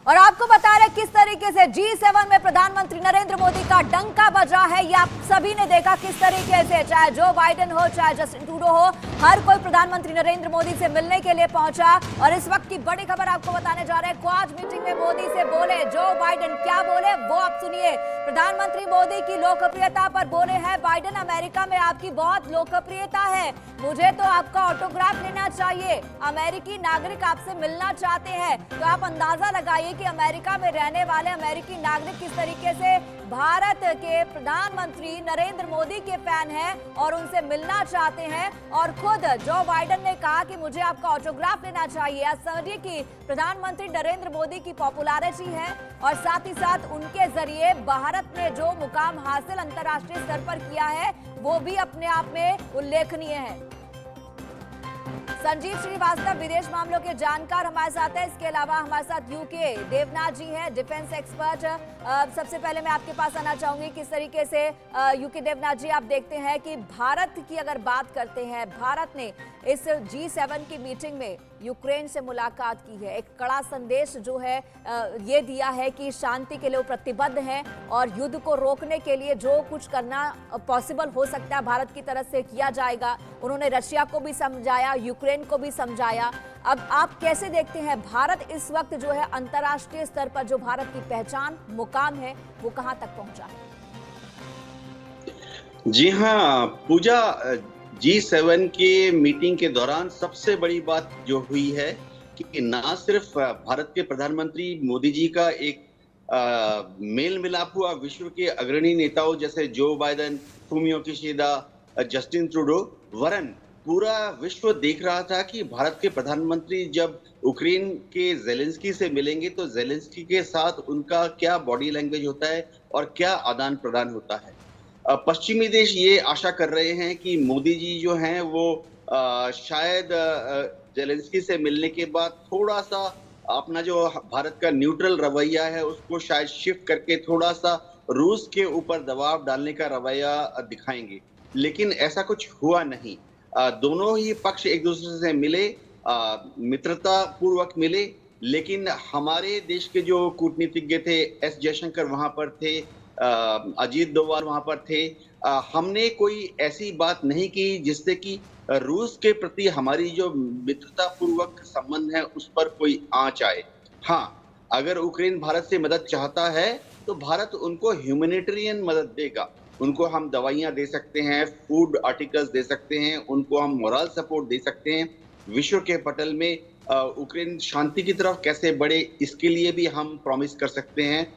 और आपको बता रहे किस तरीके से G7 में प्रधानमंत्री नरेंद्र मोदी का डंका बजा है। ये आप सभी ने देखा किस तरीके से, चाहे जो बाइडेन हो चाहे जस्टिन ट्रूडो हो, हर कोई प्रधानमंत्री नरेंद्र मोदी से मिलने के लिए पहुंचा। और इस वक्त की बड़ी खबर आपको बताने जा रहे हैं। क्वाड मीटिंग में मोदी से बोले जो बाइडेन, क्या बोले वो आप सुनिए। प्रधानमंत्री मोदी की लोकप्रियता पर बोले हैं बाइडेन, अमेरिका में आपकी बहुत लोकप्रियता है, मुझे तो आपका ऑटोग्राफ लेना चाहिए। अमेरिकी नागरिक आपसे मिलना चाहते हैं। तो आप अंदाजा लगाइए कि अमेरिका में रहने वाले अमेरिकी नागरिक किस तरीके से भारत के प्रधानमंत्री नरेंद्र मोदी के फैन हैं और उनसे मिलना चाहते हैं। और खुद जो बाइडेन ने कहा कि मुझे आपका ऑटोग्राफ लेना चाहिए। आज समझिए कि प्रधानमंत्री नरेंद्र मोदी की पॉपुलैरिटी है और साथ ही साथ उनके जरिए भारत ने जो मुकाम हासिल अंतर्राष्ट्रीय स्तर पर किया है वो भी अपने आप में उल्लेखनीय है। संजीव श्रीवास्तव विदेश मामलों के जानकार हमारे साथ हैं। इसके अलावा हमारे साथ यूके देवनाथ जी हैं, डिफेंस एक्सपर्ट। सबसे पहले मैं आपके पास आना चाहूंगी, किस तरीके से यूके देवनाथ जी आप देखते हैं कि भारत की अगर बात करते हैं, भारत ने इस G7 की मीटिंग में यूक्रेन से मुलाकात की है, एक कड़ा संदेश जो है ये दिया है कि शांति के लिए वो प्रतिबद्ध हैं और युद्ध को रोकने के लिए जो कुछ करना पॉसिबल हो सकता है भारत की तरफ से किया जाएगा। उन्होंने रशिया को भी समझाया, यूक्रेन को भी समझाया। अब आप कैसे देखते हैं भारत इस वक्त जो है अंतर्राष्ट्रीय स्तर पर जो भारत की पहचान मुकाम है वो कहां तक पहुंचा है? जी हाँ पूजा, G7 के मीटिंग के दौरान सबसे बड़ी बात जो हुई है कि ना सिर्फ भारत के प्रधानमंत्री मोदी जी का एक मेल मिलाप हुआ विश्व के अग्रणी नेताओं जैसे Joe Biden, Fumio Kishida, Justin Trudeau, वरन पूरा विश्व देख रहा था कि भारत के प्रधानमंत्री जब यूक्रेन के जेलेंस्की से मिलेंगे तो जेलेंस्की के साथ उनका क्या बॉडी लैंग्वेज होता है और क्या आदान प्रदान होता है। पश्चिमी देश ये आशा कर रहे हैं कि मोदी जी जो हैं वो शायद जेलेंस्की से मिलने के बाद थोड़ा सा अपना जो भारत का न्यूट्रल रवैया है उसको शायद शिफ्ट करके थोड़ा सा रूस के ऊपर दबाव डालने का रवैया दिखाएंगे, लेकिन ऐसा कुछ हुआ नहीं। दोनों ही पक्ष एक दूसरे से मिले, मित्रता पूर्वक मिले, लेकिन हमारे देश के जो कूटनीतिज्ञ थे, एस जयशंकर वहां पर थे, अजीत डोभाल वहां पर थे। हमने कोई ऐसी बात नहीं की जिससे कि रूस के प्रति हमारी जो मित्रता पूर्वक संबंध है उस पर कोई आंच आए। हाँ, अगर यूक्रेन भारत से मदद चाहता है तो भारत उनको ह्यूमैनिटेरियन मदद देगा, उनको हम दवाइयां दे सकते हैं, फूड आर्टिकल्स दे सकते हैं, उनको हम मोरल सपोर्ट दे सकते हैं। विश्व के पटल में यूक्रेन शांति की तरफ कैसे बढ़े इसके लिए भी हम प्रॉमिस कर सकते हैं।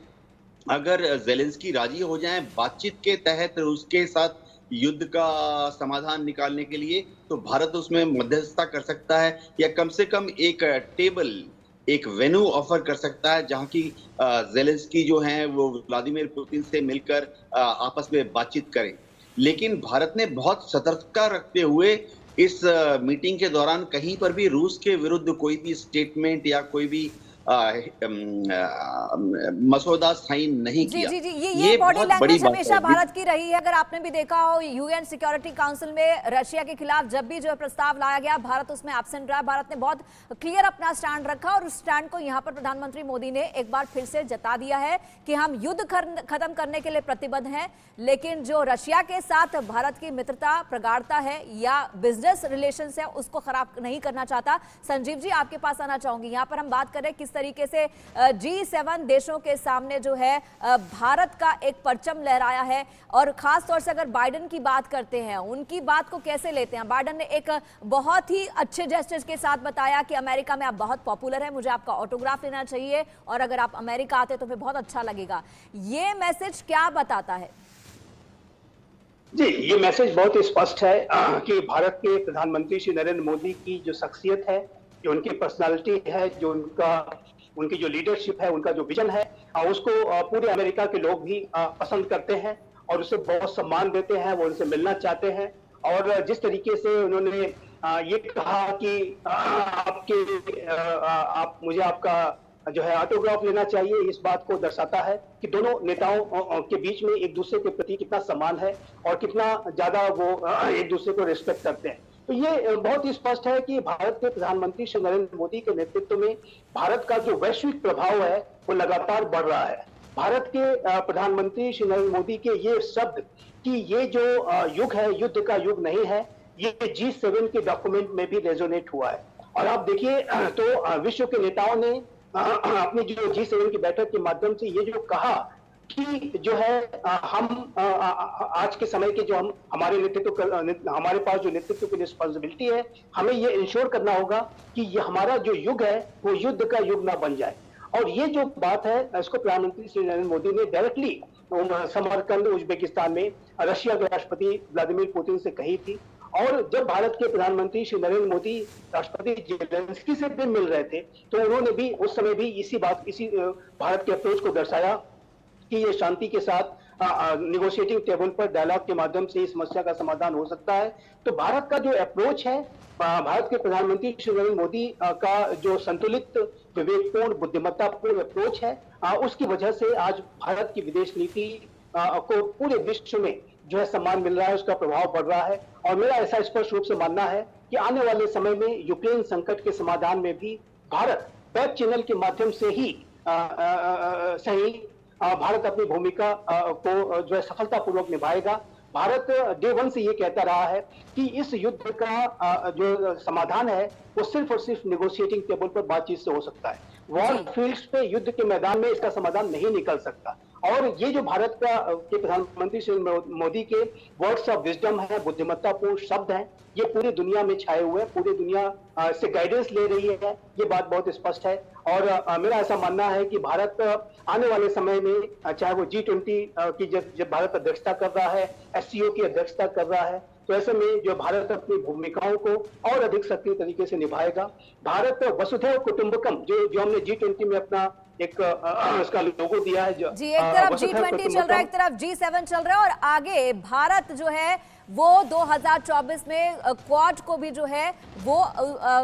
अगर जेलेंस्की राजी हो जाएं बातचीत के तहत रूस के साथ युद्ध का समाधान निकालने के लिए, तो भारत उसमें मध्यस्थता कर सकता है या कम से कम एक टेबल, एक वेन्यू ऑफर कर सकता है जहां की जेलेंस्की जो हैं वो व्लादिमीर पुतिन से मिलकर आपस में बातचीत करें। लेकिन भारत ने बहुत सतर्कता रखते हुए इस मीटिंग के दौरान कहीं पर भी रूस के विरुद्ध कोई भी स्टेटमेंट या कोई भी मसौदा साइन नहीं किया। जी, ये बॉडी लैंग्वेज हमेशा भारत की रही है। अगर आपने भी देखा हो यूएन सिक्योरिटी काउंसिल में रशिया के खिलाफ जब भी जो प्रस्ताव लाया गया भारत उसमें एब्सेंट रहा। भारत ने बहुत क्लियर अपना स्टैंड रखा और उस स्टैंड को यहाँ पर प्रधानमंत्री मोदी ने एक बार फिर से जता दिया है कि हम युद्ध खत्म करने के लिए प्रतिबद्ध हैं, लेकिन जो रशिया के साथ भारत की मित्रता प्रगाढ़ता है या बिजनेस रिलेशन है उसको खराब नहीं करना चाहता। संजीव जी आपके पास आना चाहूंगी। यहाँ पर हम बात करें किस तरीके से G7 देशों के सामने जो है भारत का एक परचम लहराया है और खास तौर से अगर बाइडेन की बात करते हैं, उनकी बात को कैसे लेते हैं? बाइडेन ने एक बहुत ही अच्छे जेस्चर्स के साथ बताया कि अमेरिका में आप बहुत पॉपुलर है, मुझे आपका ऑटोग्राफ लेना चाहिए और अगर आप अमेरिका आते तो फिर बहुत अच्छा लगेगा। ये मैसेज क्या बताता है? जी, ये मैसेज बहुत स्पष्ट है कि भारत के प्रधानमंत्री श्री नरेंद्र मोदी की जो शख्सियत है, जो उनकी पर्सनालिटी है, जो उनकी जो लीडरशिप है, उनका जो विजन है, उसको पूरे अमेरिका के लोग भी पसंद करते हैं और उसे बहुत सम्मान देते हैं, वो उनसे मिलना चाहते हैं। और जिस तरीके से उन्होंने ये कहा कि आप मुझे आपका जो है ऑटोग्राफ लेना चाहिए, इस बात को दर्शाता है कि दोनों नेताओं के बीच में एक दूसरे के प्रति कितना सम्मान है और कितना ज्यादा वो एक दूसरे को रिस्पेक्ट करते हैं। तो ये बहुत ही स्पष्ट है कि भारत के प्रधानमंत्री श्री नरेंद्र मोदी के नेतृत्व में भारत का जो वैश्विक प्रभाव है वो लगातार बढ़ रहा है। भारत के प्रधानमंत्री श्री नरेंद्र मोदी के ये शब्द कि ये जो युग है युद्ध का युग नहीं है, ये G7 के डॉक्यूमेंट में भी रेजोनेट हुआ है। और आप देखिए तो विश्व के नेताओं ने अपनी जो G7 की बैठक के माध्यम से ये जो कहा कि जो है हम आज के समय के जो हम हमारे पास जो नेतृत्व की रिस्पॉन्सिबिलिटी है, हमें ये इंश्योर करना होगा कि ये हमारा जो युग है वो युद्ध का युग ना बन जाए। और ये जो बात है इसको प्रधानमंत्री श्री नरेंद्र मोदी ने डायरेक्टली समरकंद उज्बेकिस्तान में रशिया के राष्ट्रपति व्लादिमीर पुतिन से कही थी। और जब भारत के प्रधानमंत्री श्री नरेंद्र मोदी राष्ट्रपति जेलेंस्की से भी मिल रहे थे तो उन्होंने भी उस समय भी इसी भारत के अप्रोच को दर्शाया कि ये शांति के साथ निगोशिएटिंग टेबल पर डायलॉग के माध्यम से इस समस्या का समाधान हो सकता है। तो भारत का जो अप्रोच है, भारत के प्रधानमंत्री श्री नरेंद्र मोदी का जो संतुलित विवेकपूर्ण बुद्धिमत्तापूर्ण अप्रोच है, उसकी वजह से आज भारत की विदेश नीति को पूरे विश्व में जो है सम्मान मिल रहा है, उसका प्रभाव बढ़ रहा है। और मेरा ऐसा स्पष्ट रूप से मानना है कि आने वाले समय में यूक्रेन संकट के समाधान में भी भारत बैक चैनल के माध्यम से ही सही भारत अपनी भूमिका को जो है सफलतापूर्वक निभाएगा। भारत डे वन से ये कहता रहा है कि इस युद्ध का जो समाधान है वो सिर्फ और सिर्फ नेगोशिएटिंग टेबल पर बातचीत से हो सकता है। वॉर फील्ड्स पे युद्ध के मैदान में इसका समाधान नहीं निकल सकता। और ये जो भारत के प्रधानमंत्री श्री मोदी के वर्ड्स ऑफ विजडम है, बुद्धिमत्तापूर्ण शब्द हैं, ये पूरी दुनिया में छाए हुए हैं, पूरी दुनिया से गाइडेंस ले रही है, ये बात बहुत स्पष्ट है। और मेरा ऐसा मानना है कि भारत आने वाले समय में चाहे वो G20 की जब भारत अध्यक्षता कर रहा है, SCO की अध्यक्षता कर रहा है, तो ऐसे में जो भारत अपनी भूमिकाओं को और अधिक सक्रिय तरीके से निभाएगा। भारत वसुधैव कुटुंबकम जो हमने G20 में अपना एक उसका लोगो दिया है, जी एक तरफ G20 चल रहा है, एक तरफ G7 चल रहा है, और आगे भारत जो है वो 2024 में क्वाड को भी जो है वो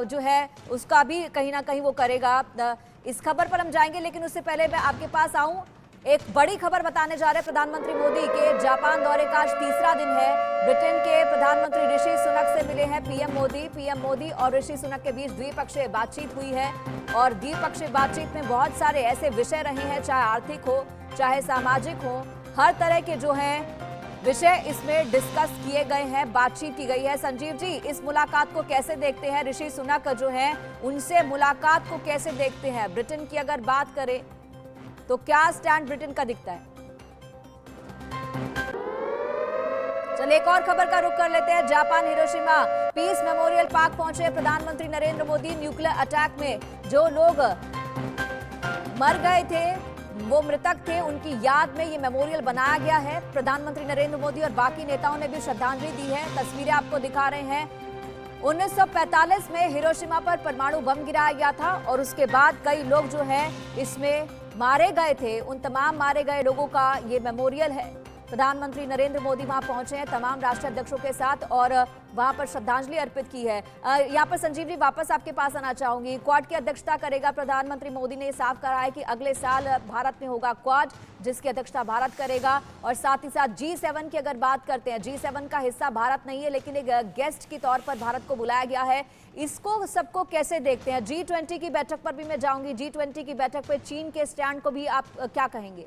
जो है उसका भी कहीं ना कहीं वो करेगा। इस खबर पर हम जाएंगे, लेकिन उससे पहले मैं आपके पास आऊं, एक बड़ी खबर बताने जा रहे हैं। प्रधानमंत्री मोदी के जापान दौरे का आज तीसरा दिन है। ब्रिटेन के प्रधानमंत्री ऋषि सुनक से मिले हैं पीएम मोदी और ऋषि सुनक के बीच द्विपक्षीय बातचीत हुई है। और द्विपक्षीय बातचीत में बहुत सारे ऐसे विषय रहे हैं, चाहे आर्थिक हो चाहे सामाजिक हो, हर तरह के जो है विषय इसमें डिस्कस किए गए हैं, बातचीत की गई है। संजीव जी, इस मुलाकात को कैसे देखते हैं? ऋषि सुनक जो है उनसे मुलाकात को कैसे देखते हैं? ब्रिटेन की अगर बात करें तो क्या स्टैंड ब्रिटेन का दिखता है? चलिए एक और खबर का रुख कर लेते हैं। Japan Hiroshima peace memorial park पहुंचे प्रधानमंत्री नरेंद्र मोदी। न्यूक्लियर अटैक में जो लोग मर गए थे, वो मृतक थे, उनकी याद में ये मेमोरियल बनाया गया है। प्रधानमंत्री नरेंद्र मोदी और बाकी नेताओं ने भी श्रद्धांजलि दी है। तस्वीरें आपको दिखा रहे हैं। 1945 में हिरोशिमा पर परमाणु बम गिराया गया था और उसके बाद कई लोग जो है इसमें मारे गए थे। उन तमाम मारे गए लोगों का ये मेमोरियल है। प्रधानमंत्री नरेंद्र मोदी वहां पहुंचे हैं तमाम राष्ट्राध्यक्षों के साथ और वहां पर श्रद्धांजलि अर्पित की है। यहाँ पर संजीव जी वापस आपके पास आना चाहूंगी। क्वाड की अध्यक्षता करेगा प्रधानमंत्री मोदी ने साफ कहा है कि अगले साल भारत में होगा क्वाड, जिसकी अध्यक्षता भारत करेगा। और साथ ही साथ G7 की अगर बात करते हैं, G7 का हिस्सा भारत नहीं है, लेकिन एक गेस्ट के तौर पर भारत को बुलाया गया है। इसको सबको कैसे देखते हैं? G20 की बैठक पर भी मैं जाऊंगी। G20 की बैठक पर चीन के स्टैंड को भी आप क्या कहेंगे?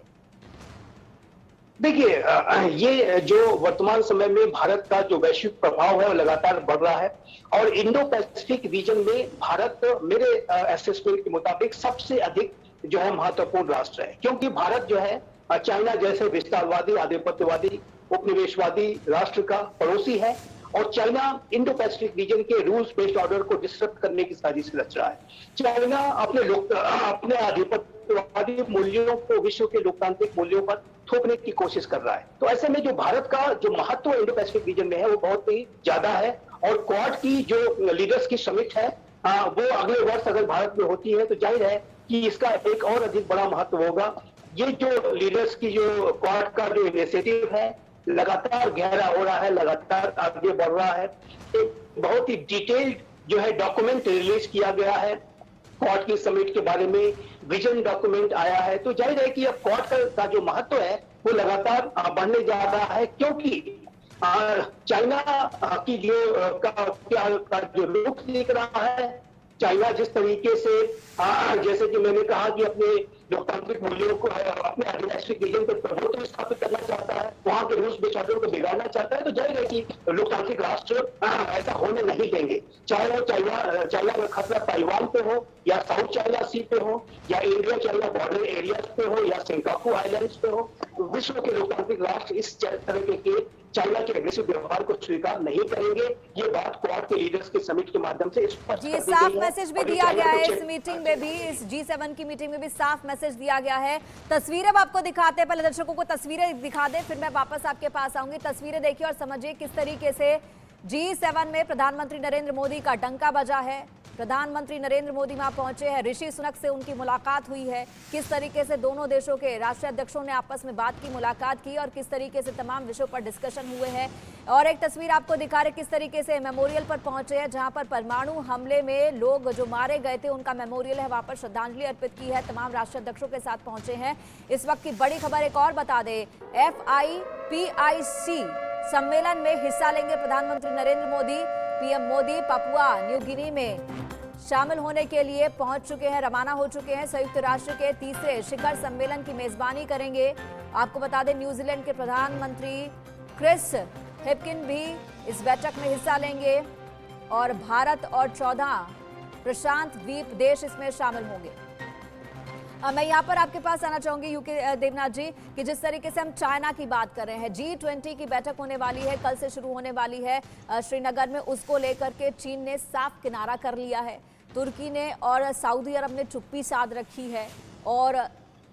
देखिए, ये जो वर्तमान समय में भारत का जो वैश्विक प्रभाव है वो लगातार बढ़ रहा है और इंडो पैसिफिक रीजन में भारत मेरे असेसमेंट के मुताबिक सबसे अधिक जो है महत्वपूर्ण राष्ट्र है, क्योंकि भारत जो है चाइना जैसे विस्तारवादी, आधिपत्यवादी, उपनिवेशवादी राष्ट्र का पड़ोसी है और चाइना इंडो पैसिफिक रीजन के रूल्स बेस्ड ऑर्डर को डिस्टर्ब करने की साजिश रच रहा है। चाइना अपने आधिपत्यवादी मूल्यों को विश्व के लोकतांत्रिक मूल्यों पर थोपने की कोशिश कर रहा है। तो ऐसे में जो भारत का जो महत्व इंडो पैसिफिक रीजन में है वो बहुत ही ज्यादा है और क्वाड की जो लीडर्स की समिट है वो अगले वर्ष अगर भारत में होती है तो जाहिर है कि इसका एक और अधिक बड़ा महत्व होगा। ये जो लीडर्स की जो क्वाड का जो इनिशिएटिव है लगातार गहरा हो रहा है, लगातार आगे बढ़ रहा है। एक बहुत ही डिटेल्ड जो है डॉक्यूमेंट रिलीज किया गया है क्वाड की समिट के बारे में, विजन डॉक्यूमेंट आया है। तो जाहिर है कि अब क्वाड का जो महत्व है वो लगातार बढ़ने जा रहा है, क्योंकि चाइना की जो का जो रुख दिख रहा है, चाइना जिस तरीके से जैसे कि मैंने कहा कि अपने लोकतांत्रिक मूल्यों को अपने आइडियालिस्टिक विजन को प्रभुत्व स्थापित करना चाहता है, वहां के रूस विचारों को बिगाड़ना चाहता है, तो जाहिर है कि लोकतांत्रिक राष्ट्र ऐसा होने नहीं देंगे। चाहे वो चाइना का खतरा ताइवान पे हो, या साउथ चाइना सी पे हो, या इंडिया चाइना बॉर्डर एरिया पे हो, या सिंगापुर आइलैंड्स पे हो, तो विश्व के लोकतांत्रिक राष्ट्र इस तरह के चाइना के एग्रेसिव व्यवहार को स्वीकार नहीं करेंगे। ये बात क्वाड के लीडर्स के समिट के माध्यम से स्पष्ट जी, कर दी साफ गई है। मैसेज भी दिया गया है इस मीटिंग में भी, इस G7 की मीटिंग में भी साफ मैसेज दिया गया है। तस्वीरें अब आपको दिखाते हैं, पहले दर्शकों को तस्वीरें दिखा दें, फिर मैं वापस आपके पास आऊंगी। तस्वीरें देखिए और समझिए किस तरीके से G7 में प्रधानमंत्री नरेंद्र मोदी का डंका बजा है। प्रधानमंत्री नरेंद्र मोदी वहां पहुंचे हैं, ऋषि सुनक से उनकी मुलाकात हुई है। किस तरीके से दोनों देशों के राष्ट्रीय अध्यक्षों ने आपस में बात की, मुलाकात की, और किस तरीके से तमाम विषयों पर डिस्कशन हुए हैं। और एक तस्वीर आपको दिखा रहे किस तरीके से मेमोरियल पर पहुंचे हैं, जहां पर परमाणु हमले में लोग जो मारे गए थे उनका मेमोरियल है, वहां पर श्रद्धांजलि अर्पित की है। तमाम राष्ट्रीय अध्यक्षों के साथ पहुंचे हैं। इस वक्त की बड़ी खबर एक और बता दें, FIPIC सम्मेलन में हिस्सा लेंगे प्रधानमंत्री Narendra Modi. PM Modi Papua New Guinea में शामिल होने के लिए पहुंच चुके हैं, रवाना हो चुके हैं। संयुक्त राष्ट्र के तीसरे शिखर सम्मेलन की मेजबानी करेंगे। आपको बता दें न्यूजीलैंड के प्रधानमंत्री क्रिस हिपकिन भी इस बैठक में हिस्सा लेंगे और भारत और 14 प्रशांत द्वीप देश इसमें शामिल होंगे। मैं यहाँ पर आपके पास आना चाहूंगी यूके देवनाथ जी, कि जिस तरीके से हम चाइना की बात कर रहे हैं, G20 की बैठक होने वाली है, कल से शुरू होने वाली है श्रीनगर में। उसको लेकर के चीन ने साफ किनारा कर लिया है, तुर्की ने और सऊदी अरब ने चुप्पी साध रखी है। और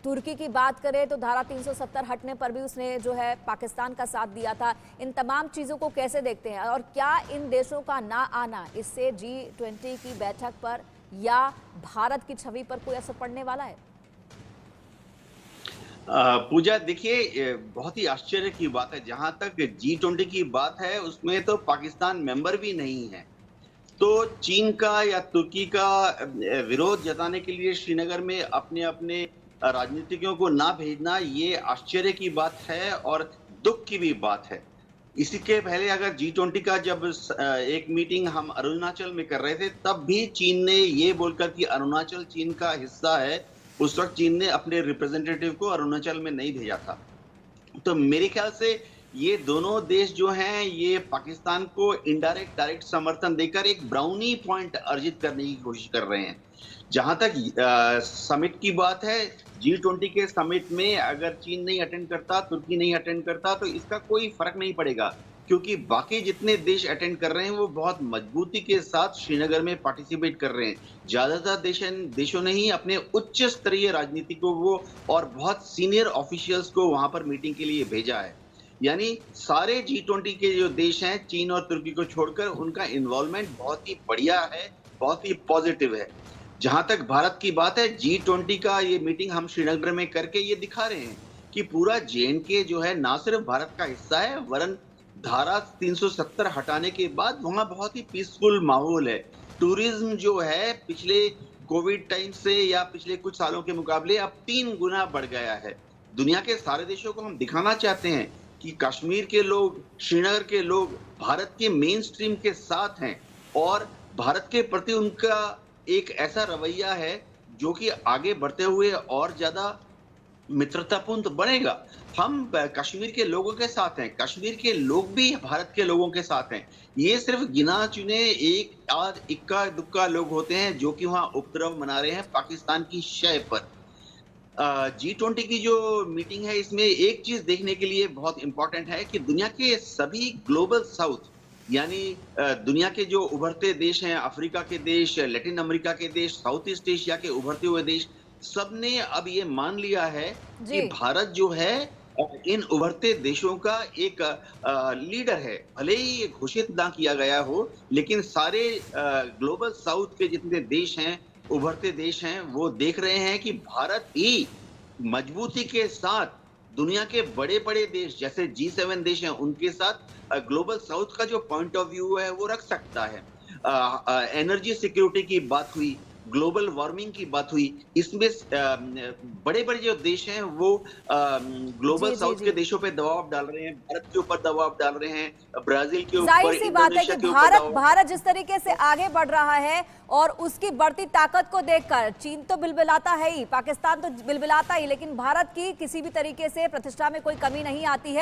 तुर्की की बात करें तो धारा 370 हटने पर भी उसने जो है पाकिस्तान का साथ दिया था। इन तमाम चीज़ों को कैसे देखते हैं, और क्या इन देशों का ना आना इससे G20 की बैठक पर या भारत की छवि पर कोई असर पड़ने वाला है? पूजा, देखिए बहुत ही आश्चर्य की बात है, जहां तक G20 की बात है उसमें तो पाकिस्तान मेंबर भी नहीं है। तो चीन का या तुर्की का विरोध जताने के लिए श्रीनगर में अपने अपने राजनीतिज्ञों को ना भेजना, ये आश्चर्य की बात है और दुख की भी बात है। इसी के पहले अगर G20 का जब एक मीटिंग हम अरुणाचल में कर रहे थे, तब भी चीन ने ये बोलकर कि अरुणाचल चीन का हिस्सा है, उस वक्त चीन ने अपने रिप्रेजेंटेटिव को अरुणाचल में नहीं भेजा था। तो मेरे ख्याल से ये दोनों देश जो हैं, ये पाकिस्तान को इनडायरेक्ट डायरेक्ट समर्थन देकर एक ब्राउनी पॉइंट अर्जित करने की कोशिश कर रहे हैं। जहां तक समिट की बात है, G20 के समिट में अगर चीन नहीं अटेंड करता, तुर्की नहीं अटेंड करता, तो इसका कोई फर्क नहीं पड़ेगा, क्योंकि बाकी जितने देश अटेंड कर रहे हैं वो बहुत मजबूती के साथ श्रीनगर में पार्टिसिपेट कर रहे हैं। ज्यादातर देशों ने ही अपने उच्च स्तरीय राजनीतिकों को और बहुत सीनियर ऑफिशियल्स को वहां पर मीटिंग के लिए भेजा है। यानी सारे G20 के जो देश हैं, चीन और तुर्की को छोड़कर, उनका इन्वॉल्वमेंट बहुत ही बढ़िया है, बहुत ही पॉजिटिव है। जहां तक भारत की बात है, G20 का ये मीटिंग हम श्रीनगर में करके ये दिखा रहे हैं कि पूरा JNK जो है ना सिर्फ भारत का हिस्सा है, वरन धारा 370 हटाने के बाद वहां बहुत ही पीसफुल माहौल है। टूरिज्म जो है पिछले कोविड टाइम से या पिछले कुछ सालों के मुकाबले अब 3 गुना बढ़ गया है। दुनिया के सारे देशों को हम दिखाना चाहते हैं कि कश्मीर के लोग, श्रीनगर के लोग भारत के मेन स्ट्रीम के साथ हैं और भारत के प्रति उनका एक ऐसा रवैया है जो कि आगे बढ़ते हुए और ज्यादा मित्रतापूर्ण बनेगा। हम कश्मीर के लोगों के साथ हैं, कश्मीर के लोग भी भारत के लोगों के साथ हैं। ये सिर्फ गिना चुने एक आध इक्का दुक्का लोग होते हैं जो कि वहां उपद्रव मना रहे हैं पाकिस्तान की शय पर। G20 की जो मीटिंग है, इसमें एक चीज देखने के लिए बहुत इंपॉर्टेंट है कि दुनिया के सभी ग्लोबल साउथ, यानी दुनिया के जो उभरते देश हैं, अफ्रीका के देश, लैटिन अमेरिका के देश, साउथ ईस्ट एशिया के उभरते हुए देश, सबने अब ये मान लिया है कि भारत जो है इन उभरते देशों का एक लीडर है। भले ही ये घोषित ना किया गया हो, लेकिन सारे ग्लोबल साउथ के जितने देश हैं, उभरते देश हैं, वो देख रहे हैं कि भारत ही मजबूती के साथ दुनिया के बड़े बड़े देश जैसे G7 देश हैं, उनके साथ ग्लोबल साउथ का जो पॉइंट ऑफ व्यू है वो रख सकता है। एनर्जी सिक्योरिटी की बात हुई, ग्लोबल वार्मिंग की बात हुई। इसमें बड़े बड़े जो देश हैं वो ग्लोबल जी, जी, साउथ जी। के देशों पे दबाव डाल रहे हैं, भारत के ऊपर दबाव डाल रहे हैं, ब्राजील के ऊपर, जाहिर सी बात है कि इंडोनेशिया के ऊपर भारत दबाव। भारत जिस तरीके से आगे बढ़ रहा है और उसकी बढ़ती ताकत को देखकर चीन तो बिलबिलाता है ही, पाकिस्तान तो बिलबिलाता ही, लेकिन भारत की किसी भी तरीके से प्रतिष्ठा में कोई कमी नहीं आती है।